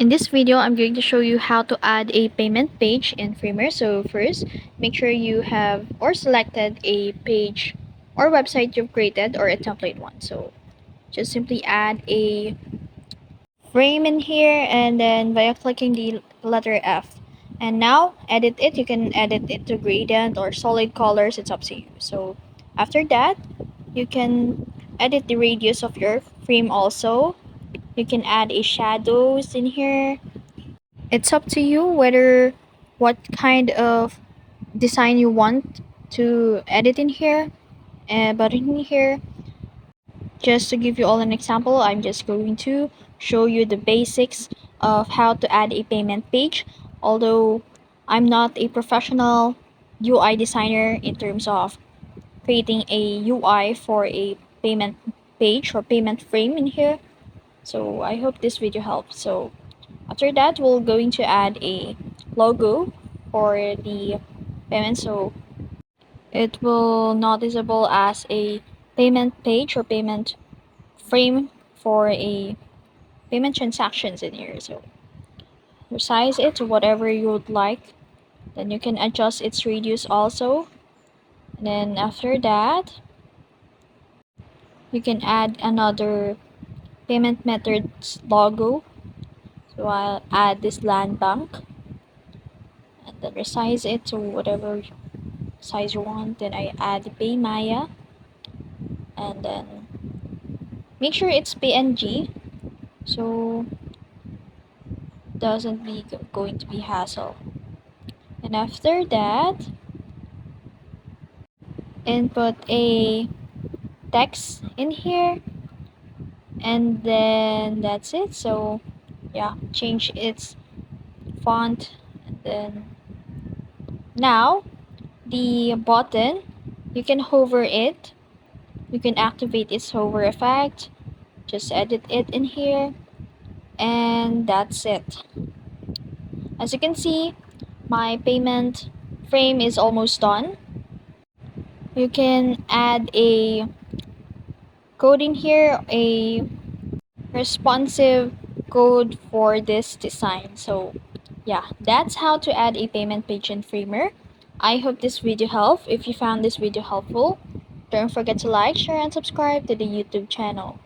In this video, I'm going to show you how to add a payment page in Framer. So first, make sure you have or selected a page or website you've created or a template one. So just simply add a frame in here and then via clicking the letter F. And now edit it. You can edit it to gradient or solid colors. It's up to you. So after that, you can edit the radius of your frame also. You can add a shadows in here. It's up to you whether what kind of design you want to edit in here. But in here, just to give you all an example, I'm just going to show you the basics of how to add a payment page. Although I'm not a professional UI designer in terms of creating a UI for a payment page or payment frame in here. So I hope this video helps. So after that, we're going to add a logo for the payment, so it will noticeable as a payment page or payment frame for a payment transactions in here. So resize it to whatever you would like. Then you can adjust its radius also. And then after that, you can add another payment methods logo. So I'll add this land bank and then resize it to whatever size you want. Then I add PayMaya and then make sure it's PNG so doesn't be going to be hassle. And after that, input a text in here and then that's it. So yeah, change its font and then now the button, you can hover it, you can activate its hover effect, just edit it in here, and that's it. As you can see, my payment frame is almost done. You can add a code in here, a responsive code for this design. So yeah, that's how to add a payment page in Framer. I hope this video helped. If you found this video helpful, don't forget to like, share, and subscribe to the YouTube channel.